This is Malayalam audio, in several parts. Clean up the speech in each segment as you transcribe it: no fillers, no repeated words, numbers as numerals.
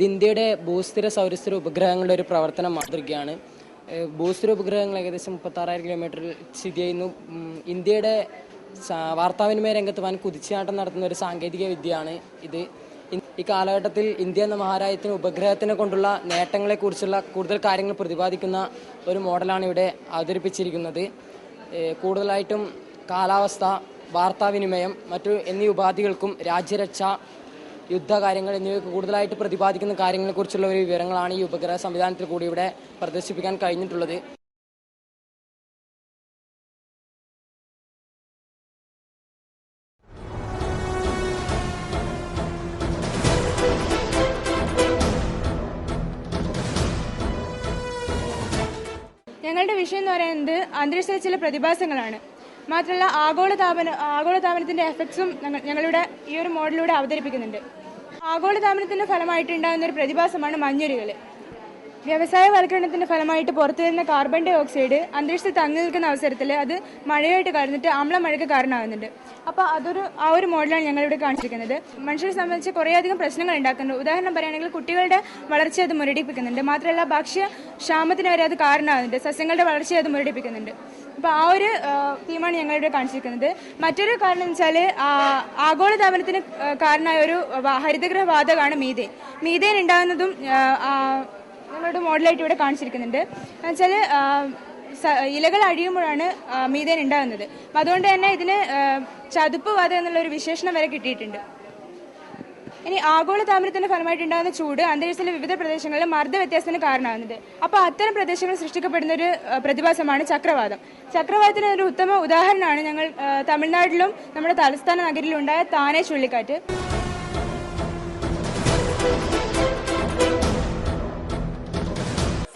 ഇത് ഇന്ത്യയുടെ ഭൂസ്ഥിര സൗരസ്ഥിര ഉപഗ്രഹങ്ങളുടെ ഒരു പ്രവർത്തന മാതൃകയാണ്. ഭൂസ്ഥിര ഉപഗ്രഹങ്ങൾ ഏകദേശം 36,000 കിലോമീറ്ററിൽ സ്ഥിതി ചെയ്യുന്നു. ഇന്ത്യയുടെ വാർത്താവിനിമയ രംഗത്ത് വൻ കുതിച്ചുചാട്ടം നടത്തുന്ന ഒരു സാങ്കേതിക വിദ്യയാണ് ഇത്. ഈ കാലഘട്ടത്തിൽ ഇന്ത്യ എന്ന മഹാരാജ്യത്തിന് ഉപഗ്രഹത്തിനെ കൊണ്ടുള്ള നേട്ടങ്ങളെക്കുറിച്ചുള്ള കൂടുതൽ കാര്യങ്ങൾ പ്രതിപാദിക്കുന്ന ഒരു മോഡലാണ് ഇവിടെ അവതരിപ്പിച്ചിരിക്കുന്നത്. കൂടുതലായിട്ടും കാലാവസ്ഥ, വാർത്താവിനിമയം എന്നീ ഉപാധികൾക്കും രാജ്യരക്ഷ, യുദ്ധകാര്യങ്ങൾ എന്നിവയ്ക്ക് കൂടുതലായിട്ട് പ്രതിപാദിക്കുന്ന കാര്യങ്ങളെക്കുറിച്ചുള്ള ഒരു വിവരങ്ങളാണ് ഈ ഉപഗ്രഹ സംവിധാനത്തിൽ കൂടി ഇവിടെ പ്രദർശിപ്പിക്കാൻ കഴിഞ്ഞിട്ടുള്ളത്. ഞങ്ങളുടെ വിഷയം എന്ന് പറയുന്നത് അന്തരീക്ഷത്തിലെ ചില പ്രതിഭാസങ്ങളാണ്. മാത്രമല്ല ആഗോളതാപനത്തിൻ്റെ എഫക്ട്സും ഞങ്ങളുടെ ഈ ഒരു മോഡലിലൂടെ അവതരിപ്പിക്കുന്നുണ്ട്. ആഗോളതാപനത്തിൻ്റെ ഫലമായിട്ട് ഉണ്ടാകുന്ന ഒരു പ്രതിഭാസമാണ് മഞ്ഞുരുകൽ. വ്യവസായവൽക്കരണത്തിൻ്റെ ഫലമായിട്ട് പുറത്തു വരുന്ന കാർബൺ ഡൈ ഓക്സൈഡ് അന്തരീക്ഷത്തിൽ തങ്ങി നിൽക്കുന്ന അവസരത്തിൽ അത് മഴയായിട്ട് കടന്നിട്ട് അമ്ലമഴയ്ക്ക് കാരണമാകുന്നുണ്ട്. അപ്പോൾ ആ ഒരു മോഡലാണ് ഞങ്ങളിവിടെ കാണിച്ചിരിക്കുന്നത്. മനുഷ്യരെ സംബന്ധിച്ച് കുറേയധികം പ്രശ്നങ്ങൾ ഉണ്ടാക്കുന്നുണ്ട്. ഉദാഹരണം പറയുകയാണെങ്കിൽ കുട്ടികളുടെ വളർച്ചയെ അത് മുരടിപ്പിക്കുന്നുണ്ട്. മാത്രമല്ല ഭക്ഷ്യക്ഷാമത്തിന് വരെ അത് കാരണമാകുന്നുണ്ട്. സസ്യങ്ങളുടെ വളർച്ചയെ അത് മുരടിപ്പിക്കുന്നുണ്ട്. അപ്പോൾ ആ ഒരു തീമാണ് ഞങ്ങളിവിടെ കാണിച്ചിരിക്കുന്നത്. മറ്റൊരു കാരണം എന്ന് വെച്ചാൽ ആഗോളതാപനത്തിന് കാരണമായ ഒരു ഹരിതഗൃഹ വാതകമാണ് മീഥേൻ. മീഥേൻ ഉണ്ടാകുന്നതും ഞങ്ങളുടെ മോഡലായിട്ട് ഇവിടെ കാണിച്ചിരിക്കുന്നുണ്ട്. എന്നുവെച്ചാൽ ഇലകൾ അഴിയുമ്പോഴാണ് മീഥേൻ ഉണ്ടാകുന്നത്. അതുകൊണ്ട് തന്നെ ഇതിന് ചതുപ്പ് വാതകം എന്നുള്ള ഒരു വിശേഷണം വരെ കിട്ടിയിട്ടുണ്ട്. ഇനി ആഗോളതാപനത്തിന്റെ ഫലമായിട്ടുണ്ടാകുന്ന ചൂട് അന്തരീക്ഷത്തിലെ വിവിധ പ്രദേശങ്ങളിൽ മർദ്ദ വ്യത്യാസത്തിന് കാരണമാകുന്നത്. അപ്പോൾ അത്തരം പ്രദേശങ്ങളിൽ സൃഷ്ടിക്കപ്പെടുന്ന ഒരു പ്രതിഭാസമാണ് ചക്രവാതം. ചക്രവാതത്തിന് ഒരു ഉത്തമ ഉദാഹരണമാണ് ഞങ്ങൾ തമിഴ്നാട്ടിലും നമ്മുടെ തലസ്ഥാന നഗരിയിലും ഉണ്ടായ താനെ ചുഴലിക്കാറ്റ്.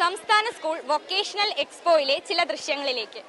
സംസ്ഥാന സ്കൂൾ വൊക്കേഷണൽ എക്സ്പോയിലെ ചില ദൃശ്യങ്ങളിലേക്ക്.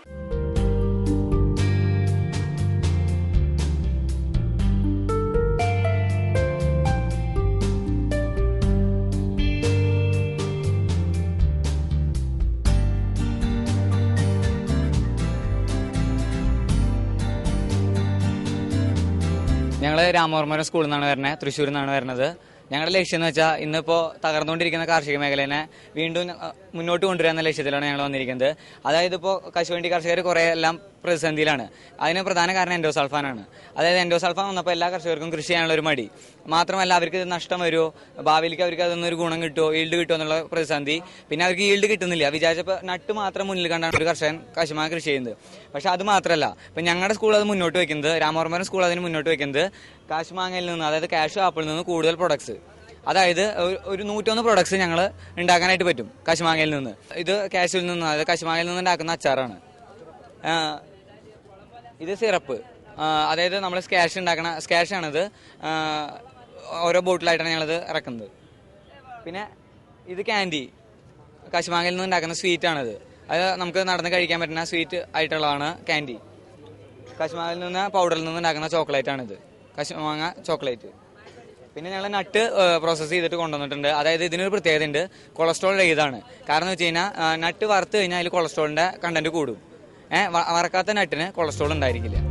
ഞങ്ങൾ രാമവർമ്മപുരം സ്കൂളിൽ നിന്നാണ് വരുന്നത്, തൃശ്ശൂരിൽ നിന്നാണ് വരുന്നത്. ഞങ്ങളുടെ ലക്ഷ്യം എന്ന് വെച്ചാൽ ഇന്നിപ്പോൾ തകർന്നുകൊണ്ടിരിക്കുന്ന കാർഷിക മേഖലയെ വീണ്ടും മുന്നോട്ട് കൊണ്ടുവരിക എന്ന ലക്ഷ്യത്തിലാണ് ഞങ്ങൾ വന്നിരിക്കുന്നത്. അതായത് ഇപ്പോൾ കശുവണ്ടി കർഷകർ കുറേ എല്ലാം പ്രതിസന്ധിയിലാണ്. അതിന് പ്രധാന കാരണം എൻഡോസൾഫാനാണ്. അതായത് എൻഡോസൾഫാൻ വന്നപ്പോൾ എല്ലാ കർഷകർക്കും കൃഷി ചെയ്യാനുള്ള ഒരു മടി, മാത്രമല്ല അവർക്ക് ഇത് നഷ്ടം വരുമോ, ഭാവിയിലേക്ക് അവർക്ക് അതൊന്നൊരു ഗുണം കിട്ടുമോ, ഈൽഡ് കിട്ടുമോ എന്നുള്ള പ്രതിസന്ധി. പിന്നെ അവർക്ക് ഈൽഡ് കിട്ടുന്നില്ല. വിചാരിച്ചപ്പോൾ നട്ട് മാത്രം മുന്നിൽ കണ്ടാണ് ഒരു കർഷകൻ കശുമാങ്ങ കൃഷി ചെയ്യുന്നത്. പക്ഷെ അത് മാത്രമല്ല, ഇപ്പം ഞങ്ങളുടെ സ്കൂൾ അത് മുന്നോട്ട് വയ്ക്കുന്നത്, രാമവർമ്മപുരം സ്കൂൾ അതിന് മുന്നോട്ട് വയ്ക്കുന്നത് കാശുമാങ്ങയിൽ നിന്ന്, അതായത് കാഷ്യൂ ആപ്പിളിൽ നിന്ന് കൂടുതൽ പ്രൊഡക്ട്സ്, അതായത് ഒരു 101 പ്രൊഡക്ട്സ് ഞങ്ങൾ ഉണ്ടാക്കാനായിട്ട് പറ്റും കശുമാങ്ങയിൽ നിന്ന്. ഇത് കാഷ്യൂവിൽ നിന്ന്, അതായത് കശുമാങ്ങയിൽ നിന്ന് ഉണ്ടാക്കുന്ന അച്ചാറാണ്. ഇത് സിറപ്പ്, അതായത് നമ്മൾ സ്കാഷാണിത്. ഓരോ ബോട്ടിലായിട്ടാണ് ഞങ്ങളിത് ഇറക്കുന്നത്. പിന്നെ ഇത് ക്യാൻഡി, കശുമാങ്ങയിൽ നിന്ന് ഉണ്ടാക്കുന്ന സ്വീറ്റാണിത്. അത് നമുക്ക് നടന്ന് കഴിക്കാൻ പറ്റുന്ന സ്വീറ്റ് ആയിട്ടുള്ളതാണ് ക്യാൻഡി. കശുമാങ്ങയിൽ നിന്ന് പൗഡറിൽ നിന്ന് ഉണ്ടാക്കുന്ന ചോക്ലേറ്റാണിത്, കശുമാങ്ങ ചോക്ലേറ്റ്. പിന്നെ ഞങ്ങൾ നട്ട് പ്രോസസ്സ് ചെയ്തിട്ട് കൊണ്ടുവന്നിട്ടുണ്ട്. അതായത് ഇതിനൊരു പ്രത്യേകത ഉണ്ട്, കൊളസ്ട്രോൾ രഹിതമാണ്. കാരണം എന്ന് വെച്ച് കഴിഞ്ഞാൽ നട്ട് വറുത്ത് കഴിഞ്ഞാൽ അതിൽ കൊളസ്ട്രോളിൻ്റെ കണ്ടന്റ് കൂടും. വറക്കാത്ത നട്ടിന് കൊളസ്ട്രോൾ ഉണ്ടായിരിക്കില്ല.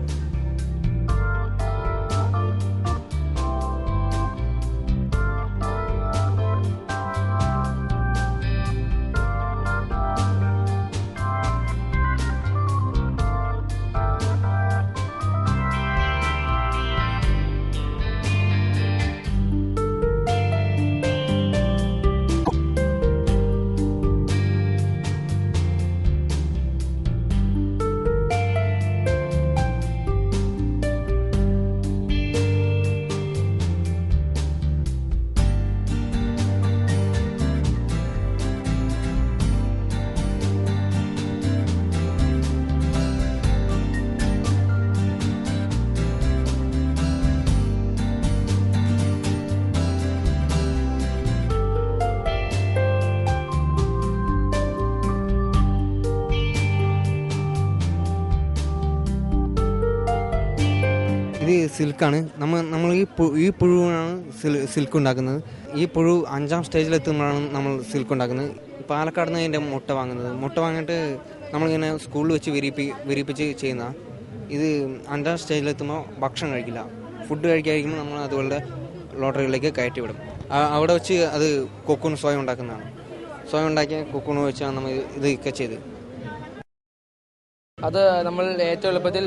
ഇത് സിൽക്കാണ്. നമ്മൾ ഈ പുഴുവാണ് സിൽക്ക് ഉണ്ടാക്കുന്നത്. ഈ പുഴു 5ാം സ്റ്റേജിലെത്തുമ്പോഴാണ് നമ്മൾ സിൽക്ക് ഉണ്ടാക്കുന്നത്. പാലക്കാട് നിന്ന് അതിൻ്റെ മുട്ട വാങ്ങുന്നത്. മുട്ട വാങ്ങിയിട്ട് നമ്മളിങ്ങനെ സ്കൂളിൽ വെച്ച് വിരിപ്പിച്ച് ചെയ്യുന്ന. ഇത് 5ാം സ്റ്റേജിലെത്തുമ്പോൾ ഭക്ഷണം കഴിക്കില്ല, ഫുഡ് കഴിക്കാതിരിക്കുമ്പോൾ നമ്മൾ അതുപോലെ ലോട്ടറികളിലേക്ക് കയറ്റി വിടും. അവിടെ വെച്ച് അത് കൊക്കൂൺ സ്വയം ഉണ്ടാക്കുന്നതാണ്. സ്വയം ഉണ്ടാക്കിയ കൊക്കൂൺ വെച്ചാണ് നമ്മൾ ഇതൊക്കെ ചെയ്ത്. അത് നമ്മൾ ഏറ്റവും എളുപ്പത്തിൽ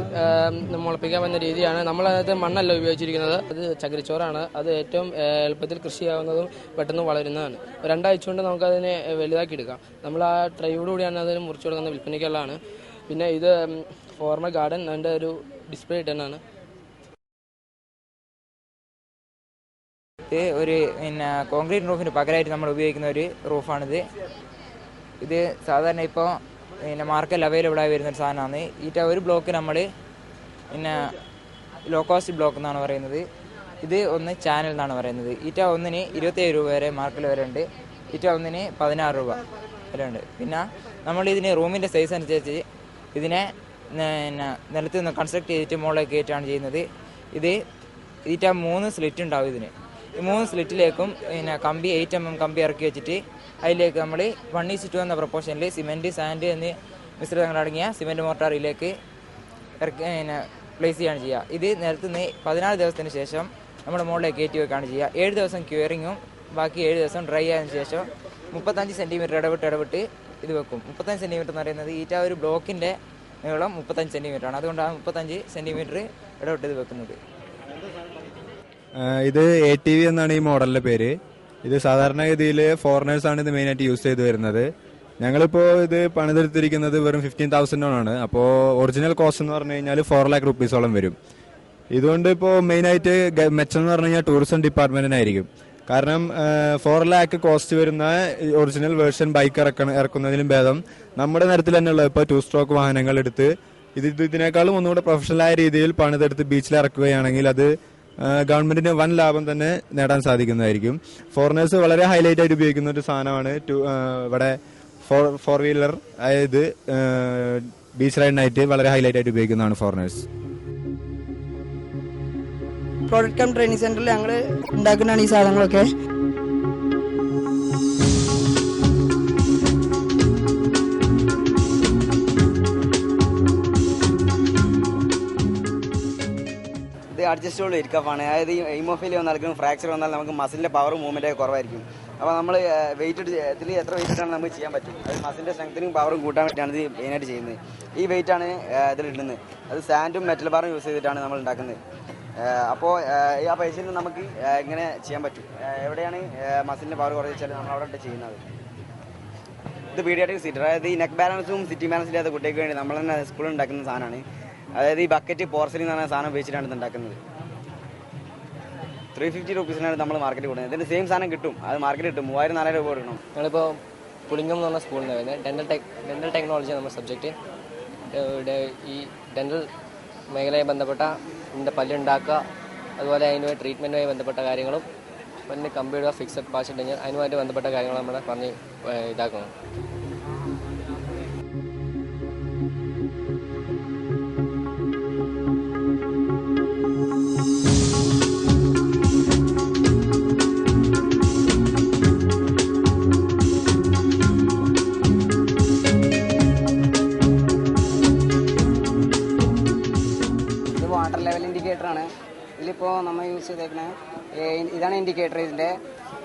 മുളപ്പിക്കാൻ പറ്റുന്ന രീതിയാണ്. നമ്മളതിനകത്ത് മണ്ണല്ല ഉപയോഗിച്ചിരിക്കുന്നത്, അത് ചകിരിച്ചോറാണ്. അത് ഏറ്റവും എളുപ്പത്തിൽ കൃഷിയാവുന്നതും പെട്ടെന്ന് വളരുന്നതാണ്. 2 ആഴ്ച കൊണ്ട് നമുക്കതിനെ വലുതാക്കി എടുക്കാം. നമ്മൾ ആ ട്രൈയോട് കൂടിയാണ് അതിന് മുറിച്ചു കൊടുക്കുന്നത്, വിൽപ്പനയ്ക്കുള്ളതാണ്. പിന്നെ ഇത് ഫോർമൽ ഗാർഡൻ അതിൻ്റെ ഒരു ഡിസ്പ്ലേ ഇട്ടാണ്. ഇത് ഒരു കോൺക്രീറ്റ് റൂഫിന് പകരമായിട്ട് നമ്മൾ ഉപയോഗിക്കുന്ന ഒരു റൂഫാണിത്. ഇത് സാധാരണ ഇപ്പോൾ മാർക്കറ്റിൽ അവൈലബിൾ ആയി വരുന്നൊരു സാധനമാണ്. ഒരു ബ്ലോക്ക് നമ്മൾ ലോ കോസ്റ്റ് ബ്ലോക്ക് എന്നാണ് പറയുന്നത്. ഇത് ഒന്ന് ചാനൽ എന്നാണ് പറയുന്നത്. ഒന്നിന് 27 രൂപ വരെ മാർക്കറ്റിൽ വരെ ഉണ്ട്. ഒന്നിന് 16 രൂപ വരെ ഉണ്ട്. പിന്നെ നമ്മളിതിന് റൂമിൻ്റെ സൈസ് അനുസരിച്ച് ഇതിനെ നിലത്ത് നിന്ന് കൺസ്ട്രക്ട് ചെയ്തിട്ട് മുകളിലേക്ക് കയറ്റാണ് ചെയ്യുന്നത്. ഇത് 3 സ്ലിറ്റ് ഉണ്ടാവും ഇതിന്. ഈ 3 സ്ലിറ്റിലേക്കും കമ്പി 8 mm കമ്പി ഇറക്കി വെച്ചിട്ട് അതിലേക്ക് നമ്മൾ 1:2 എന്ന പ്രൊപ്പോർഷനിൽ സിമെൻറ്റ്, സാൻഡ് എന്നീ മിശ്രിതങ്ങളടങ്ങിയ സിമെൻറ്റ് മോർട്ടാറിലേക്ക് പ്ലേസ് ചെയ്യുകയാണ് ചെയ്യുക. ഇത് നിലത്തുനിന്ന് 14 ദിവസത്തിന് ശേഷം നമ്മൾ മുകളിലേക്ക് കയറ്റി വെക്കുകയാണ് ചെയ്യുക. 7 ദിവസം ക്യൂറിങ്ങും ബാക്കി 7 ദിവസം ഡ്രൈ ആയതിനു ശേഷം 35 സെൻറ്റിമീറ്റർ ഇടവിട്ട് ഇത് വെക്കും. 35 സെൻറ്റിമീറ്റർ എന്ന് പറയുന്നത് ഒരു ബ്ലോക്കിൻ്റെ നീളം 35 സെൻറ്റിമീറ്റർ ആണ്. അതുകൊണ്ടാണ് 35 സെൻറ്റിമീറ്റർ ഇടവിട്ട് ഇത് വെക്കുന്നത്. ഇത് ATV എന്നാണ് ഈ മോഡലിന്റെ പേര്. ഇത് സാധാരണഗതിയിൽ ഫോറിനേഴ്സാണ് ഇത് മെയിനായിട്ട് യൂസ് ചെയ്ത് വരുന്നത്. ഞങ്ങളിപ്പോൾ ഇത് പണിതെടുത്തിരിക്കുന്നത് വെറും 15,000 ആണ്. അപ്പോൾ ഒറിജിനൽ കോസ്റ്റ് എന്ന് പറഞ്ഞു കഴിഞ്ഞാൽ 4 lakh rupees വരും. ഇതുകൊണ്ട് ഇപ്പോൾ മെയിനായിട്ട് മെച്ചം എന്ന് പറഞ്ഞു കഴിഞ്ഞാൽ ടൂറിസം ഡിപ്പാർട്ട്മെന്റിനായിരിക്കും. കാരണം 4 lakh കോസ്റ്റ് വരുന്ന ഒറിജിനൽ വേർഷൻ ബൈക്ക് ഇറക്കുന്നതിനും ഭേദം നമ്മുടെ നിരത്തിൽ തന്നെയുള്ള ഇപ്പോൾ 2 stroke വാഹനങ്ങൾ എടുത്ത് ഇതിനേക്കാളും ഒന്നുകൂടെ പ്രൊഫഷണലായ രീതിയിൽ പണിതെടുത്ത് ബീച്ചിൽ ഇറക്കുകയാണെങ്കിൽ അത് ഗവൺമെന്റിന് വൻ ലാഭം തന്നെ നേടാൻ സാധിക്കുന്നതായിരിക്കും. ഫോറിനേഴ്സ് വളരെ ഹൈലൈറ്റ് ആയിട്ട് ഉപയോഗിക്കുന്ന ഒരു സാധനമാണ് ഇവിടെ 4 വീലർ. അതായത് ബീച്ച് റൈഡിനായിട്ട് വളരെ ഹൈലൈറ്റ് ആയിട്ട് ഉപയോഗിക്കുന്നതാണ് ഫോറിനേഴ്സ്. പ്രോഡക്റ്റ് കം ട്രെയിനിങ് സെന്ററിൽ ഞങ്ങൾ ഉണ്ടാക്കുന്നതാണ് ഈ സാധനങ്ങളൊക്കെ. ഇത് അഡ്ജസ്റ്റബിൾ ഇരിക്കപ്പാണ്. അതായത് ഈ ഹീമോഫീലിയ വന്നാൽ ഫ്രാക്ചർ വന്നാൽ നമുക്ക് മസിലിൻ്റെ പവർ മൂവ്മെൻറ്റ് കുറവായിരിക്കും. അപ്പോൾ നമ്മൾ വെയിറ്റ് ഇതിൽ എത്ര വെയിറ്റ് ഇട്ടാണ് നമുക്ക് ചെയ്യാൻ പറ്റും. അത് മസിലിൻ്റെ സ്ട്രെങ്ത്തിനും പവറും കൂട്ടാൻ വേണ്ടിയാണ് ഇത് മെയിനായിട്ട് ചെയ്യുന്നത്. ഈ വെയിറ്റാണ് ഇതിലിടുന്നത്. അത് സാൻഡും മെറ്റൽ ബാറും യൂസ് ചെയ്തിട്ടാണ് നമ്മൾ ഉണ്ടാക്കുന്നത്. അപ്പോൾ ആ പൈസയിൽ നമുക്ക് ഇങ്ങനെ ചെയ്യാൻ പറ്റും. എവിടെയാണ് മസിലിൻ്റെ പവർ കുറച്ച് വെച്ചാൽ നമ്മൾ അവിടെ ചെയ്യുന്നത്. ഇത് പീഡിയാട്രിക് സീറ്റർ. അതായത് ഈ നെക്ക് ബാലൻസും സിറ്റി ബാലൻസും ഇല്ലാത്ത കുട്ടികൾക്ക് വേണ്ടി നമ്മൾ തന്നെ സ്കൂളിൽ ഉണ്ടാക്കുന്ന സാധനമാണ്. അതായത് ഈ ബക്കറ്റ് പോർസലിൻ എന്ന് പറഞ്ഞ സാധനം ഉപയോഗിച്ചിട്ടാണ് ഇത് ഉണ്ടാക്കുന്നത്. 350 rupees നമ്മൾ മാർക്കറ്റ് കൊടുക്കുന്നത്. ഇതിൻ്റെ സെയിം സാധനം കിട്ടും. അത് മാർക്കറ്റ് കിട്ടും 3,000-4,000 രൂപ കൊടുക്കണം. ഞങ്ങളിപ്പോൾ പുളിങ്കം എന്ന് പറഞ്ഞ സ്കൂളിൽ നിന്ന് വരുന്നത് ഡെൻ്റൽ ടെക്നോളജി നമ്മുടെ സബ്ജക്റ്റ്. ഇവിടെ ഈ ഡെൻ്റൽ മേഖലയെ ബന്ധപ്പെട്ട ഇതിൻ്റെ പല്ലുണ്ടാക്കുക, അതുപോലെ അതിനുമായി ട്രീറ്റ്മെൻറ്റുമായി ബന്ധപ്പെട്ട കാര്യങ്ങളും പിന്നെ കമ്പ്യൂട്ടർ ഫിക്സഡ് പാച്ച് ഉണ്ടെങ്കിൽ അതിനുമായിട്ട് ബന്ധപ്പെട്ട കാര്യങ്ങൾ നമ്മളെ പറഞ്ഞ് ഇതാക്കണം. വാട്ടർ ലെവൽ ഇൻഡിക്കേറ്ററാണ്. ഇതിലിപ്പോൾ നമ്മൾ യൂസ് ചെയ്തേക്കണേ ഇതാണ് ഇൻഡിക്കേറ്റർ.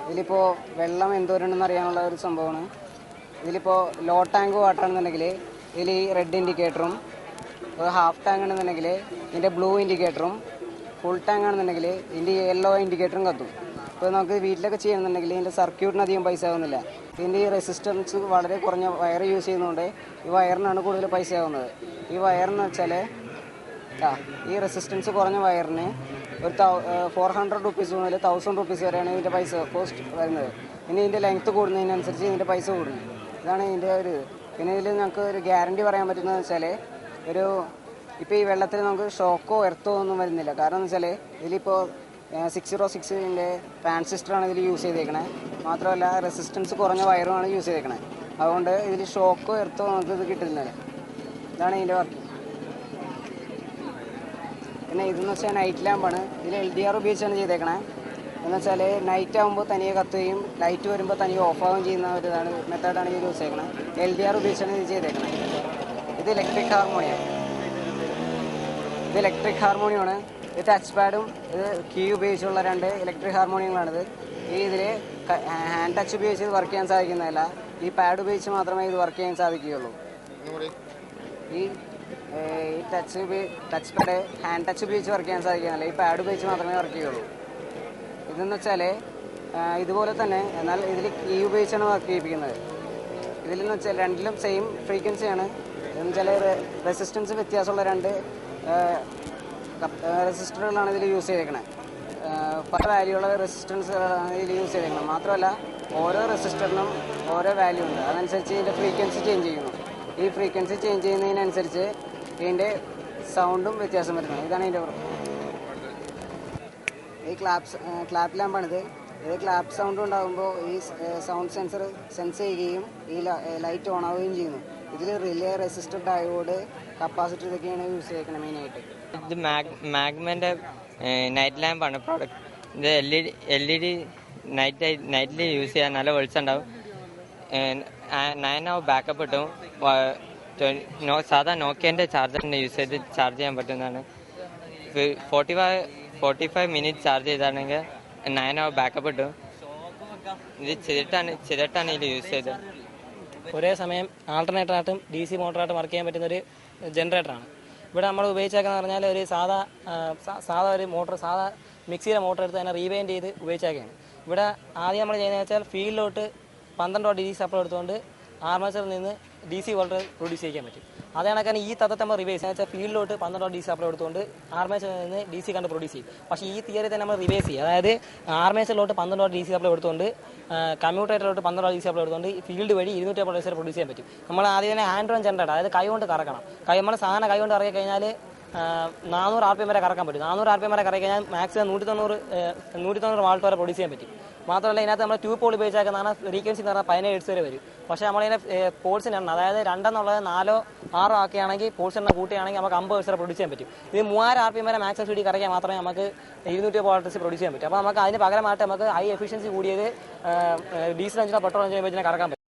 ഇതിലിപ്പോൾ വെള്ളം എന്തോരുണ്ടെന്ന് അറിയാനുള്ള ഒരു സംഭവമാണ്. ഇതിലിപ്പോൾ ലോ ടാങ്ക് വാട്ടർ ആണെന്നുണ്ടെങ്കിൽ ഇതിൽ ഈ റെഡ് ഇൻഡിക്കേറ്ററും, ഹാഫ് ടാങ്ക് ആണെന്നുണ്ടെങ്കിൽ ഇതിൻ്റെ ബ്ലൂ ഇൻഡിക്കേറ്ററും, ഫുൾ ടാങ്ക് ആണെന്നുണ്ടെങ്കിൽ ഇതിൻ്റെ യെല്ലോ ഇൻഡിക്കേറ്ററും കത്തും. ഇപ്പോൾ നമുക്ക് വീട്ടിലൊക്കെ ചെയ്യണമെന്നുണ്ടെങ്കിൽ ഇതിൻ്റെ സർക്യൂട്ടിന് അധികം പൈസ ആവുന്നില്ല. ഇതിൻ്റെ ഈ റെസിസ്റ്റൻസ് വളരെ കുറഞ്ഞ വയർ യൂസ് ചെയ്യുന്നതുകൊണ്ട് ഈ വയറിനാണ് കൂടുതൽ പൈസ ആവുന്നത്. ഈ വയറെന്ന് വെച്ചാൽ ഈ റെസിസ്റ്റൻസ് കുറഞ്ഞ വയറിന് ഒരു 400 rupees മുതൽ 1000 rupees വരെയാണ് ഇതിൻ്റെ പൈസ കോസ്റ്റ് വരുന്നത്. പിന്നെ ഇതിൻ്റെ ലെങ്ത്ത് കൂടുന്നതിനനുസരിച്ച് ഇതിൻ്റെ പൈസ കൂടും. ഇതാണ് ഇതിൻ്റെ ഒരു. പിന്നെ ഇതിൽ നമുക്ക് ഒരു ഗ്യാരണ്ടി പറയാൻ പറ്റുന്നതെന്ന് വെച്ചാൽ ഇപ്പോൾ ഈ വെള്ളത്തിൽ നമുക്ക് ഷോക്കോ എർത്തോ ഒന്നും വരുന്നില്ല. കാരണം എന്ന് വെച്ചാൽ ഇതിലിപ്പോൾ 606ൻ്റെ ട്രാൻസിസ്റ്ററാണ് ഇതിൽ യൂസ് ചെയ്തേക്കണേ. മാത്രമല്ല റെസിസ്റ്റൻസ് കുറഞ്ഞ വയറുമാണ് യൂസ് ചെയ്തേക്കണേ. അതുകൊണ്ട് ഇതിൽ ഷോക്കോ എർത്തോ നമുക്ക് ഇത് കിട്ടുന്നില്ല. ഇതാണ് ഇതിൻ്റെ വർക്ക്. പിന്നെ ഇതെന്ന് വെച്ചാൽ നൈറ്റ് ലാമ്പാണ്. ഇതിൽ LDR ഉപയോഗിച്ചാണ് ചെയ്തേക്കണേ. എന്ന് വെച്ചാൽ നൈറ്റ് ആകുമ്പോൾ തനിയെ കത്തുകയും ലൈറ്റ് വരുമ്പോൾ തനിയെ ഓഫാകുകയും ചെയ്യുന്ന ഒരു മെത്തേഡാണ് ഇത് യൂസ് ചെയ്യണേ. LDR ഉപയോഗിച്ചാണ് ഇത് ചെയ്തേക്കണേ. ഇത് ഇലക്ട്രിക് ഹാർമോണിയമാണ്. ഇത് ടച്ച് പാഡും ഇത് കീ ഉപയോഗിച്ചുള്ള 2 ഇലക്ട്രിക് ഹാർമോണിയങ്ങളാണിത്. ഈ ഇതിൽ ഹാൻഡ് ടച്ച് ഉപയോഗിച്ച് ഇത് വർക്ക് ചെയ്യാൻ സാധിക്കുന്നതല്ല, ഈ പാഡ് ഉപയോഗിച്ച് മാത്രമേ ഇത് വർക്ക് ചെയ്യാൻ സാധിക്കുകയുള്ളൂ. ഈ ടച്ച് പാഡ് ഹാൻഡ് ടച്ച് ഉപയോഗിച്ച് വർക്ക് ചെയ്യാൻ സാധിക്കുന്നതല്ല, ഈ പാഡ് ഉപയോഗിച്ച് മാത്രമേ വർക്ക് ചെയ്യുള്ളൂ. ഇതെന്ന് വെച്ചാൽ ഇതുപോലെ തന്നെ, എന്നാൽ ഇതിൽ കീ ഉപയോഗിച്ചാണ് വർക്ക് ചെയ്യിപ്പിക്കുന്നത്. ഇതിലെന്ന് വെച്ചാൽ രണ്ടിലും സെയിം ഫ്രീക്വൻസിയാണ്. എന്ന് വെച്ചാൽ റെസിസ്റ്റൻസ് വ്യത്യാസമുള്ള 2 റെസിസ്റ്ററുകളാണ് ഇതിൽ യൂസ് ചെയ്തേക്കുന്നത്. പല വാല്യൂള്ള റെസിസ്റ്റൻസുകളാണ് ഇതിൽ യൂസ് ചെയ്തേക്കുന്നത്. മാത്രമല്ല ഓരോ റെസിസ്റ്ററിനും ഓരോ വാല്യൂ ഉണ്ട്, അതനുസരിച്ച് ഇതിൻ്റെ ഫ്രീക്വൻസി ചേഞ്ച് ചെയ്യുന്നു. ഈ ഫ്രീക്വൻസി ചേഞ്ച് ചെയ്യുന്നതിനനുസരിച്ച് ഇതിൻ്റെ സൗണ്ടും വ്യത്യാസം വരുന്നത്. ഇതാണ് ഇതിൻ്റെ ഈ ക്ലാപ്പ് ലാമ്പാണിത്. ഇത് ക്ലാപ്പ് സൗണ്ട് ഉണ്ടാകുമ്പോൾ ഈ സൗണ്ട് സെൻസർ സെൻസ് ചെയ്യുകയും ഈ ലൈറ്റ് ഓൺ ആവുകയും ചെയ്യുന്നു. ഇതിൽ റിലേ, റെസിസ്റ്റർ, ഡയോഡ്, കപ്പാസിറ്റർ ഇതൊക്കെയാണ് യൂസ് ചെയ്തേക്കുന്നത് മെയിനായിട്ട്. ഇത് മാഗ്മൻ്റെ നൈറ്റ് ലാമ്പാണ് പ്രോഡക്റ്റ്. ഇത് LED നൈറ്റിൽ യൂസ് ചെയ്യാൻ നല്ല വെളിച്ചുണ്ടാവും. 9 hour ബാക്കപ്പ് കിട്ടും. സാധാ നോക്കിയൻ്റെ ചാർജറിൻ്റെ യൂസ് ചെയ്ത് ചാർജ് ചെയ്യാൻ പറ്റുന്നതാണ്. 45 മിനിറ്റ് ചാർജ് ചെയ്താണെങ്കിൽ 9 hour ബാക്കപ്പ് കിട്ടും. ഇത് ചിരട്ടാണ് ഇതിൽ യൂസ് ചെയ്തത്. ഒരേ സമയം ആൾട്ടർനേറ്ററായിട്ടും DC മോട്ടറായിട്ടും വർക്ക് ചെയ്യാൻ പറ്റുന്ന ഒരു ജനറേറ്ററാണ്. ഇവിടെ നമ്മൾ ഉപയോഗിച്ചേക്കെന്ന് പറഞ്ഞാൽ ഒരു സാധാ ഒരു മോട്ടർ, സാധാ മിക്സിയുടെ മോട്ടർ എടുത്ത് തന്നെ റീവൈൻഡ് ചെയ്ത് ഉപയോഗിച്ചേക്കാണ്. ഇവിടെ ആദ്യം നമ്മൾ ചെയ്യുന്നത് വെച്ചാൽ ഫീൽഡിലോട്ട് 12 watt DC സപ്ലൈ എടുത്തുകൊണ്ട് ആർമേച്ചറിൽ നിന്ന് DC വോൾട്ടേജ് പ്രൊഡ്യൂസ് ചെയ്യാൻ പറ്റും. അതേ കണക്കാണ് ഈ തത്വത്തെ നമ്മൾ റിവേഴ്സ് വെച്ചാൽ ഫീൽഡിലോട്ട് 12 watt DC സപ്ലൈ എടുത്തുകൊണ്ട് ആർമേച്ചറിൽ നിന്ന് DC കണ്ട് പ്രൊഡ്യൂസ് ചെയ്യും. പക്ഷേ ഈ തിയറി തന്നെ നമ്മൾ റിവേഴ്സ് ചെയ്യും. അതായത് ആർമേച്ചറിലോട്ട് 12 watt DC സപ്ലൈ എടുത്തുകൊണ്ട് കമ്മ്യൂട്ടേറ്ററിലോട്ട് 12 watt DC സപ്ലൈ എടുത്തുകൊണ്ട് ഫീൽഡ് വഴി 250 watt പ്രൊഡ്യൂസ് ചെയ്യാൻ പറ്റും. നമ്മൾ ആദ്യം തന്നെ ഹാൻഡ് ഓൺ ജനറേറ്റർ, അതായത് കൈ കൊണ്ട് കറക്കണം. നമ്മൾ സാധാരണ കൈ കൊണ്ട് കറക്കി കഴിഞ്ഞാൽ 400 RPM വരെ കറക്കാൻ പറ്റും. 400 RPM വരെ കറക്കി കഴിഞ്ഞാൽ മാക്സിമം 190 വാൾട്ട് വരെ പ്രൊഡ്യൂസ് ചെയ്യാൻ പറ്റും. മാത്രമല്ല ഇതിനകത്ത് നമ്മൾ 2 പോൾ ഉപയോഗിച്ചാൽ ഫ്രീക്വൻസി എന്ന് പറഞ്ഞാൽ 17 ഹെർട്സ് വരെ വരും. പക്ഷേ നമ്മളിതിനെ പോൾസിന് എണ്ണം, അതായത് 2 എന്നുള്ളത് 4 6 ആക്കുകയാണെങ്കിൽ പോൾസ് എണ്ണം കൂട്ടുകയാണെങ്കിൽ നമുക്ക് 50 ഹെർട്സ് വരെ പ്രൊഡ്യൂസ് ചെയ്യാൻ പറ്റും. ഇത് 3000 RPM വരെ മാക്സിമം സ്പീഡിൽ കറക്കിയാൽ മാത്രമേ നമുക്ക് 250 വാട്ട്സ് പ്രൊഡ്യൂസ് ചെയ്യാൻ പറ്റും. അപ്പോൾ നമുക്ക് അതിന് പകരമായിട്ട് നമുക്ക് ഹൈ എഫിഷ്യൻസി കൂടിയത് ഡീസൽ എഞ്ചിനോ പെട്രോൾ എഞ്ചിനോ ഉപയോഗിച്ച് കറക്കാൻ പറ്റും.